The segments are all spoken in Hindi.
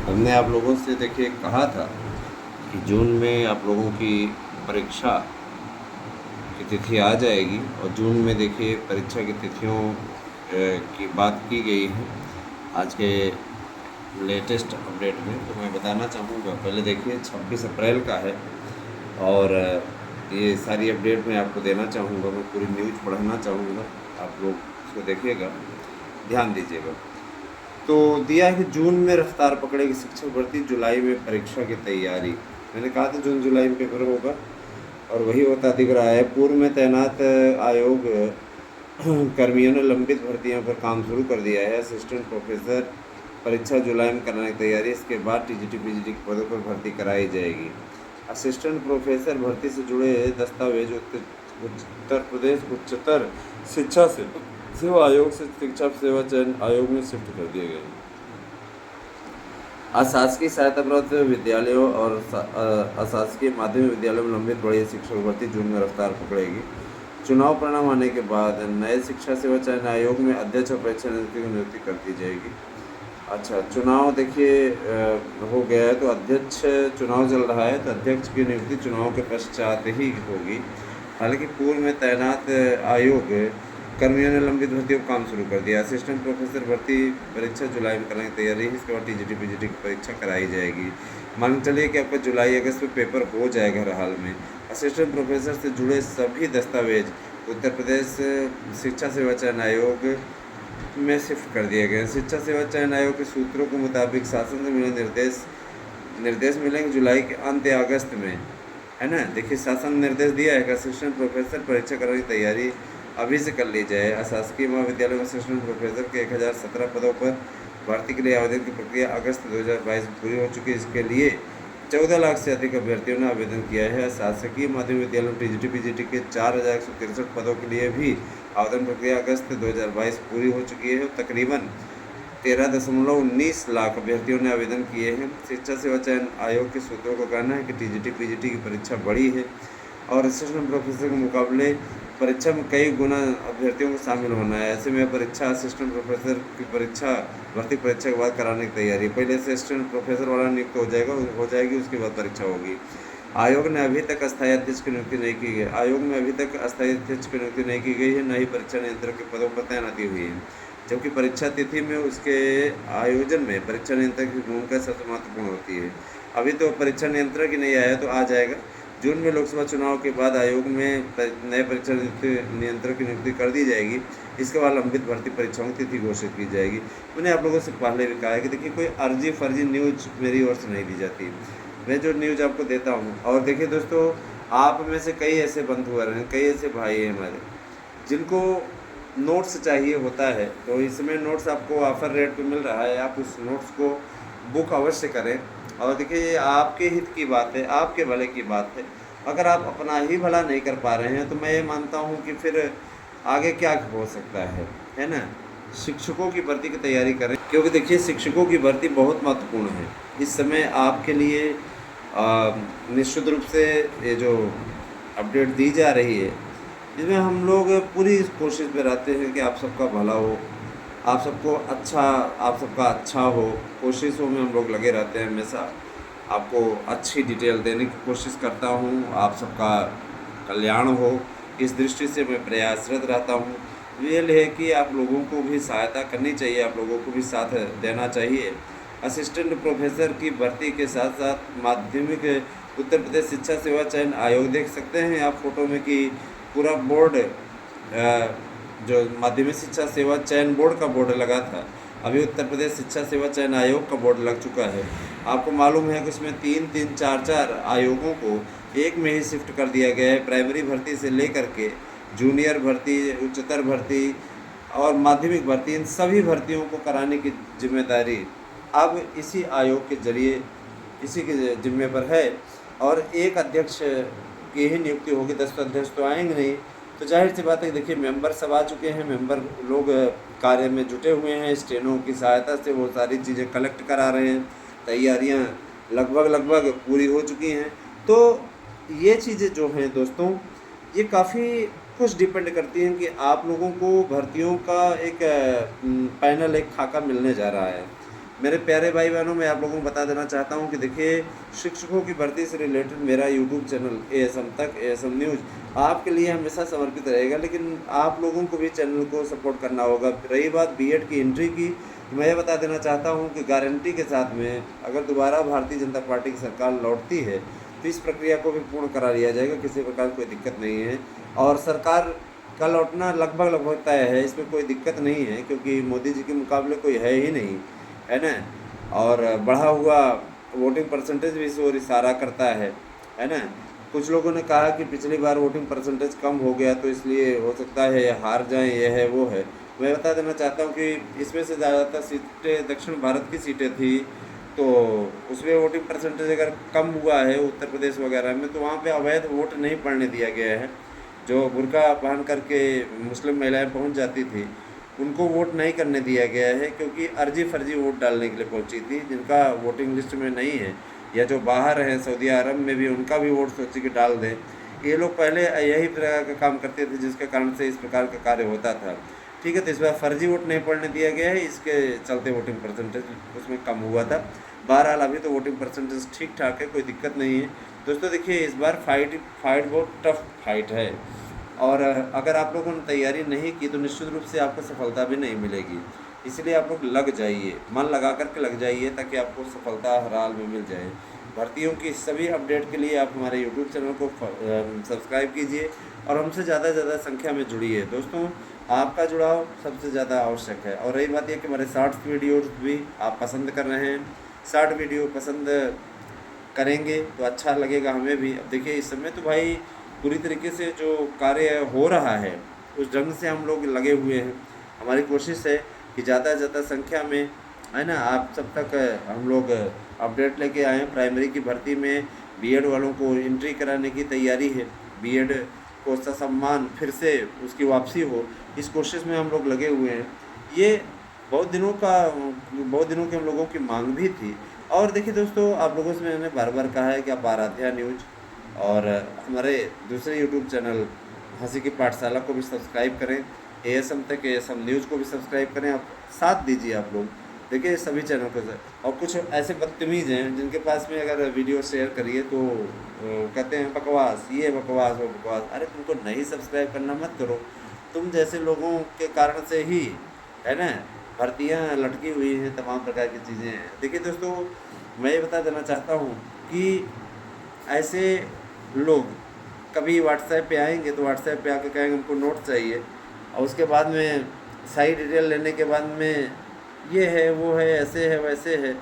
हमने आप लोगों से देखिए कहा था कि जून में आप लोगों की परीक्षा की तिथि आ जाएगी और जून में देखिए परीक्षा की तिथियों की बात की गई है आज के लेटेस्ट अपडेट में। तो मैं बताना चाहूँगा, पहले देखिए 26 अप्रैल का है और ये सारी अपडेट मैं आपको देना चाहूँगा। मैं पूरी न्यूज़ पढ़ना चाहूँगा, आप लोग उसको देखिएगा, ध्यान दीजिएगा। तो दिया है कि जून में रफ्तार पकड़ेगी शिक्षक भर्ती, जुलाई में परीक्षा की तैयारी। मैंने कहा था जून जुलाई में पेपर होगा और वही होता दिख रहा है। पूर्व में तैनात आयोग कर्मियों ने लंबित भर्तियों पर काम शुरू कर दिया है। असिस्टेंट प्रोफेसर परीक्षा जुलाई में कराने की तैयारी, इसके बाद टीजीटी पीजीटी के पदों पर भर्ती कराई जाएगी। असिस्टेंट प्रोफेसर भर्ती से जुड़े दस्तावेज उत्तर प्रदेश उच्चतर शिक्षा से सेवा आयोग से शिक्षा सेवा चयन आयोग में शिफ्ट कर दिए गए। अशासकीय सहायता प्राप्त विद्यालयों और अशासकीय माध्यमिक विद्यालयों में लंबित बढ़ी शिक्षक भर्ती जून में रफ्तार पकड़ेगी। चुनाव परिणाम आने के बाद नए शिक्षा सेवा चयन आयोग में अध्यक्ष और परीक्षा नियुक्ति की नियुक्ति कर दी जाएगी। अच्छा, चुनाव देखिए हो गया है, तो अध्यक्ष चुनाव चल रहा है, तो अध्यक्ष की नियुक्ति चुनाव के पश्चात ही होगी। हालांकि पूर्व में तैनात आयोग कर्मियों ने लंबित भर्तियों को काम शुरू कर दिया। असिस्टेंट प्रोफेसर भर्ती परीक्षा जुलाई में कराने की तैयारी है, इसके बाद टीजीटी पीजीटी की परीक्षा कराई जाएगी। मान चलिए कि आपका जुलाई अगस्त में पेपर हो जाएगा हर हाल में। असिस्टेंट प्रोफेसर से जुड़े सभी दस्तावेज उत्तर प्रदेश शिक्षा सेवा चयन आयोग में शिफ्ट कर दिए गए। शिक्षा सेवा चयन आयोग के सूत्रों के मुताबिक शासन से मिले निर्देश मिलेंगे जुलाई के अंत या अगस्त में, है ना। देखिए शासन निर्देश दिया है कि असिस्टेंट प्रोफेसर परीक्षा कराने की तैयारी अभी से कर ली जाए। अशासकीय महाविद्यालय में असिस्टेंट प्रोफेसर के 1017 पदों पर भर्ती के लिए आवेदन की प्रक्रिया अगस्त 2022 में पूरी हो चुकी है। इसके लिए 14 लाख से अधिक अभ्यर्थियों ने आवेदन किया है। शासकीय माध्यमिक विद्यालय में टीजीटी पीजीटी के 4163 पदों के लिए भी आवेदन प्रक्रिया अगस्त 2022 पूरी हो चुकी है। तकरीबन 13.19 लाख अभ्यर्थियों ने आवेदन किए हैं। शिक्षा सेवा चयन आयोग के सूत्रों का कहना है कि टीजीटी पीजीटी की परीक्षा बड़ी है और असिस्टेंट प्रोफेसर के मुकाबले परीक्षा में कई गुना अभ्यर्थियों को शामिल होना है। ऐसे में परीक्षा असिस्टेंट प्रोफेसर की परीक्षा भर्ती परीक्षा के बाद कराने की तैयारी। पहले असिस्टेंट प्रोफेसर वाला नियुक्त हो जाएगी, उसके बाद परीक्षा होगी। आयोग ने अभी तक अस्थायी अध्यक्ष की नियुक्ति नहीं की है। आयोग में अभी तक अस्थायी अध्यक्ष की नियुक्ति नहीं की गई है, न ही परीक्षा नियंत्रक के पदों पर तैनाती हुई है। जबकि परीक्षा तिथि में उसके आयोजन में परीक्षा नियंत्रक की भूमिका सबसे महत्वपूर्ण होती है। अभी तो परीक्षा नियंत्रक ही नहीं आया, तो आ जाएगा। जून में लोकसभा चुनाव के बाद आयोग में नए परीक्षा नियंत्रक की नियुक्ति कर दी जाएगी। इसके बाद लंबित भर्ती परीक्षाओं की तिथि घोषित की जाएगी। मैंने आप लोगों से पहले भी कहा है कि देखिए कोई अर्जी फर्जी न्यूज मेरी ओर से नहीं दी जाती, मैं जो न्यूज़ आपको देता हूँ। और देखिए दोस्तों, आप में से कई ऐसे बंधु हैं, कई ऐसे भाई हैं हमारे जिनको नोट्स चाहिए होता है, तो इसमें नोट्स आपको ऑफर रेट पे मिल रहा है। आप उस नोट्स को बुक अवश्य करें। और देखिए ये आपके हित की बात है, आपके भले की बात है। अगर आप अपना ही भला नहीं कर पा रहे हैं तो मैं ये मानता हूँ कि फिर आगे क्या हो सकता है ना। शिक्षकों की भर्ती की तैयारी करें, क्योंकि देखिए शिक्षकों की भर्ती बहुत महत्वपूर्ण है इस समय आपके लिए। निश्चित रूप से ये जो अपडेट दी जा रही है, इसमें हम लोग पूरी कोशिश में रहते हैं कि आप सबका भला हो, आप सबका अच्छा हो। कोशिशों में हम लोग लगे रहते हैं, हमेशा आपको अच्छी डिटेल देने की कोशिश करता हूँ, आप सबका कल्याण हो, इस दृष्टि से मैं प्रयासरत रहता हूँ। रियल है कि आप लोगों को भी सहायता करनी चाहिए, आप लोगों को भी साथ देना चाहिए। असिस्टेंट प्रोफेसर की भर्ती के साथ साथ माध्यमिक उत्तर प्रदेश शिक्षा सेवा चयन आयोग देख सकते हैं आप फोटो में कि पूरा बोर्ड, जो माध्यमिक शिक्षा सेवा चयन बोर्ड का बोर्ड लगा था, अभी उत्तर प्रदेश शिक्षा सेवा चयन आयोग का बोर्ड लग चुका है। आपको मालूम है कि उसमें 3-3, 4-4 आयोगों को एक में ही शिफ्ट कर दिया गया है। प्राइमरी भर्ती से लेकर के जूनियर भर्ती, उच्चतर भर्ती और माध्यमिक भर्ती, इन सभी भर्तियों को कराने की जिम्मेदारी अब इसी आयोग के जरिए इसी के जिम्मे पर है। और एक अध्यक्ष की ही नियुक्ति होगी, 10 अध्यक्ष तो आएंगे नहीं। तो जाहिर सी बात है, देखिए मेंबर सब आ चुके हैं, मेंबर लोग कार्य में जुटे हुए हैं। स्टेनो की सहायता से वो सारी चीज़ें कलेक्ट करा रहे हैं, तैयारियां लगभग पूरी हो चुकी हैं। तो ये चीज़ें जो हैं दोस्तों, ये काफ़ी कुछ डिपेंड करती हैं कि आप लोगों को भर्तियों का एक पैनल, एक खाका मिलने जा रहा है। मेरे प्यारे भाई बहनों, मैं आप लोगों को बता देना चाहता हूं कि देखिए, शिक्षकों की भर्ती से रिलेटेड मेरा यूट्यूब चैनल एएसएम तक, एएसएम न्यूज़ आपके लिए हमेशा समर्पित रहेगा, लेकिन आप लोगों को भी चैनल को सपोर्ट करना होगा। रही बात बीएड की एंट्री की, तो मैं ये बता देना चाहता हूं कि गारंटी के साथ में अगर दोबारा भारतीय जनता पार्टी की सरकार लौटती है तो इस प्रक्रिया को भी पूर्ण करा लिया जाएगा, किसी प्रकार कोई दिक्कत नहीं है। और सरकार का लौटना लगभग लगभग तय है, इसमें कोई दिक्कत नहीं है, क्योंकि मोदी जी के मुकाबले कोई है ही नहीं, है ना। और बढ़ा हुआ वोटिंग परसेंटेज भी इस ओर इशारा करता है ना। कुछ लोगों ने कहा कि पिछली बार वोटिंग परसेंटेज कम हो गया तो इसलिए हो सकता है हार जाएं, ये है वो है। मैं बता देना चाहता हूँ कि इसमें से ज़्यादातर सीटें दक्षिण भारत की सीटें थी, तो उसमें वोटिंग परसेंटेज अगर कम हुआ है उत्तर प्रदेश वगैरह में, तो वहाँ पे अवैध वोट नहीं पड़ने दिया गया है। जो बुर्का पहन करके मुस्लिम महिलाएं पहुँच जाती थी, उनको वोट नहीं करने दिया गया है, क्योंकि अर्जी फर्जी वोट डालने के लिए पहुंची थी, जिनका वोटिंग लिस्ट में नहीं है या जो बाहर हैं सऊदी अरब में भी, उनका भी वोट सोची कि डाल दें। ये लोग पहले यही प्रकार का काम करते थे, जिसके कारण से इस प्रकार का कार्य होता था। ठीक है, तो इस बार फर्जी वोट नहीं पड़ने दिया गया है, इसके चलते वोटिंग परसेंटेज उसमें कम हुआ था। बहरहाल अभी तो वोटिंग परसेंटेज ठीक ठाक है, कोई दिक्कत नहीं है। दोस्तों देखिए, इस बार फाइट बहुत टफ फाइट है, और अगर आप लोगों ने तैयारी नहीं की तो निश्चित रूप से आपको सफलता भी नहीं मिलेगी। इसलिए आप लोग लग जाइए, मन लगा करके लग जाइए, ताकि आपको सफलता हर हाल में मिल जाए। भर्तियों की सभी अपडेट के लिए आप हमारे यूट्यूब चैनल को सब्सक्राइब कीजिए और हमसे ज़्यादा से ज़्यादा संख्या में जुड़िए। दोस्तों, आपका जुड़ाव सबसे ज़्यादा आवश्यक है। और रही बात यह कि हमारे शॉर्ट्स वीडियोज़ भी आप पसंद कर रहे हैं, शॉर्ट वीडियो पसंद करेंगे तो अच्छा लगेगा हमें भी। अब देखिए, इस समय तो भाई पूरी तरीके से जो कार्य हो रहा है उस ढंग से हम लोग लगे हुए हैं। हमारी कोशिश है कि ज़्यादा से ज़्यादा संख्या में, है ना, आप सब तक हम लोग अपडेट लेके आएँ। प्राइमरी की भर्ती में बीएड वालों को एंट्री कराने की तैयारी है, बीएड को ससम्मान फिर से उसकी वापसी हो, इस कोशिश में हम लोग लगे हुए हैं। ये बहुत दिनों की हम लोगों की मांग भी थी। और देखिए दोस्तों, आप लोगों से मैंने बार बार कहा है कि आप आराध्या न्यूज और हमारे दूसरे यूट्यूब चैनल हंसी की पाठशाला को भी सब्सक्राइब करें, एएसएम तक एएसएम न्यूज़ को भी सब्सक्राइब करें। आप साथ दीजिए आप लोग, देखिए सभी चैनल को। और कुछ ऐसे बदतमीज़ हैं जिनके पास में अगर वीडियो शेयर करिए तो कहते हैं बकवास, ये बकवास वो बकवास। अरे तुमको नहीं सब्सक्राइब करना, मत करो। तुम जैसे लोगों के कारण से ही, है ना, भर्तियाँ लटकी हुई हैं, तमाम प्रकार की चीज़ें हैं। देखिए दोस्तों, मैं ये बता देना चाहता हूँ कि ऐसे लोग कभी व्हाट्सएप पे आएंगे तो व्हाट्सएप पे आके कहेंगे हमको नोट चाहिए, और उसके बाद में सही डिटेल लेने के बाद में ये है वो है, ऐसे है वैसे है,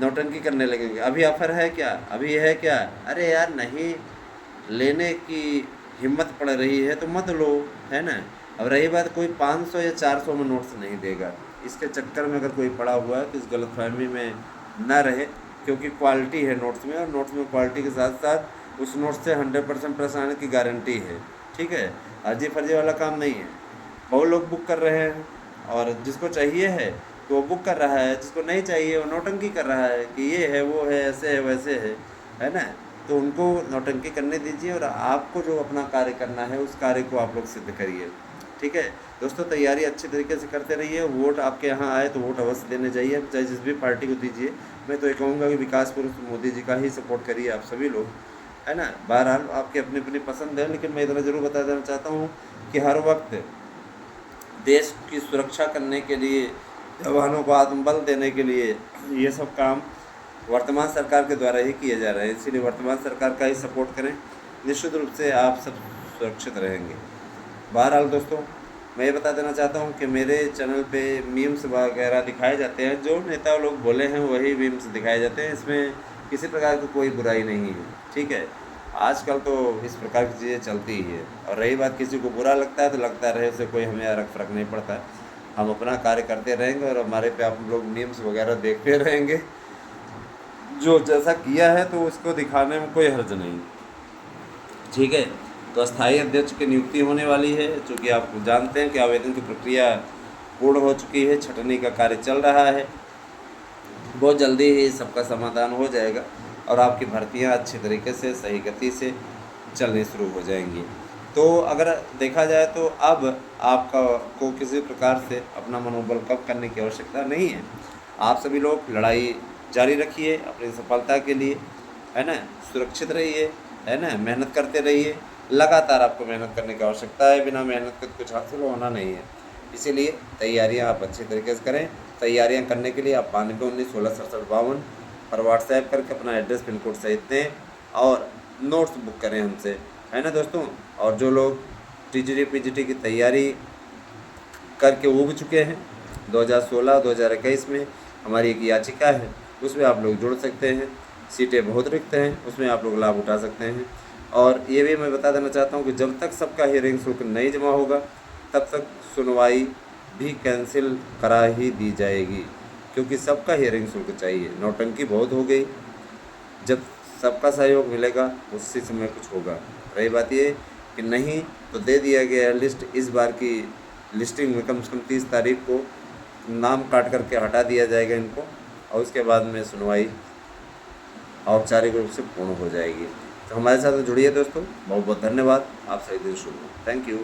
नौटंकी करने लगेंगे। अभी ऑफ़र है क्या, अभी है क्या? अरे यार नहीं, लेने की हिम्मत पड़ रही है तो मत लो, है ना। अब रही बात, कोई 500 या 400 में नोट्स नहीं देगा। इसके चक्कर में अगर कोई पड़ा हुआ है तो इस गलतफहमी में ना रहे, क्योंकि क्वालिटी है नोट्स में, और नोट्स में क्वालिटी के साथ साथ उस नोट्स से 100% प्लस आने की गारंटी है। ठीक है, अर्जी फर्जी वाला काम नहीं है। बहुत लोग बुक कर रहे हैं, और जिसको चाहिए है तो वो बुक कर रहा है, जिसको नहीं चाहिए वो नौटंकी कर रहा है कि ये है वो है, ऐसे है वैसे है ना। तो उनको नौटंकी करने दीजिए, और आपको जो अपना कार्य करना है उस कार्य को आप लोग सिद्ध करिए। ठीक है दोस्तों, तैयारी अच्छी तरीके से करते रहिए। वोट आपके यहाँ आए तो वोट अवश्य देने जाइए, चाहे जिस भी पार्टी को दीजिए। मैं तो ये कहूँगा कि विकास पुरुष मोदी जी का ही सपोर्ट करिए आप सभी लोग, है ना। बहरहाल आपकी अपनी अपनी पसंद है, लेकिन मैं इतना ज़रूर बता देना चाहता हूँ कि हर वक्त देश की सुरक्षा करने के लिए, जवानों को आत्मबल देने के लिए ये सब काम वर्तमान सरकार के द्वारा ही किए जा रहे हैं। इसीलिए वर्तमान सरकार का ही सपोर्ट करें, निश्चित रूप से आप सब सुरक्षित रहेंगे। बहरहाल दोस्तों, मैं ये बता देना चाहता हूँ कि मेरे चैनल पे मीम्स वगैरह दिखाए जाते हैं, जो नेता लोग बोले हैं वही मीम्स दिखाए जाते हैं, इसमें किसी प्रकार की कोई बुराई नहीं है। ठीक है, आजकल तो इस प्रकार की चीज़ें चलती ही है। और रही बात, किसी को बुरा लगता है तो लगता रहे, उससे कोई हमें फ़र्क नहीं पड़ता। हम अपना कार्य करते रहेंगे और हमारे पे आप लोग मीम्स वगैरह देखते रहेंगे। जो जैसा किया है तो उसको दिखाने में कोई हर्ज नहीं। ठीक है, तो अस्थायी अध्यक्ष की नियुक्ति होने वाली है, चूँकि आप जानते हैं कि आवेदन की प्रक्रिया पूर्ण हो चुकी है, छँटनी का कार्य चल रहा है। बहुत जल्दी ही सबका समाधान हो जाएगा और आपकी भर्तियां अच्छी तरीके से सही गति से चलनी शुरू हो जाएंगी। तो अगर देखा जाए तो अब आपका को किसी प्रकार से अपना मनोबल कम करने की आवश्यकता नहीं है। आप सभी लोग लड़ाई जारी रखिए अपनी सफलता के लिए, है ना। सुरक्षित रहिए, है ना, मेहनत करते रहिए। लगातार आपको मेहनत करने की आवश्यकता है, बिना मेहनत के कुछ हासिल होना नहीं है। इसीलिए तैयारियां आप अच्छे तरीके से करें। तैयारियां करने के लिए आप 9219 16 67 52 पर व्हाट्सएप करके अपना एड्रेस पिन कोड सहित दें और नोट्स बुक करें हमसे, है ना दोस्तों। और जो लोग टीजीटी पीजीटी की तैयारी करके उब चुके हैं 2016-2021 में, हमारी एक याचिका है, उसमें आप लोग जुड़ सकते हैं। सीटें बहुत रिक्त हैं, उसमें आप लोग लाभ उठा सकते हैं। और ये भी मैं बता देना चाहता हूँ कि जब तक सबका हियरिंग शुल्क नहीं जमा होगा तब तक सुनवाई भी कैंसिल करा ही दी जाएगी, क्योंकि सबका हियरिंग शुल्क चाहिए। नौटंकी बहुत हो गई, जब सबका सहयोग मिलेगा उसी समय कुछ होगा। रही बात ये कि नहीं तो दे दिया गया लिस्ट, इस बार की लिस्टिंग में कम से कम 30 तारीख को नाम काट करके हटा दिया जाएगा इनको, और उसके बाद में सुनवाई औपचारिक रूप से पूर्ण हो जाएगी। तो हमारे साथ जुड़िए दोस्तों। बहुत बहुत धन्यवाद। आप सही दिन शुभ हो। Thank you.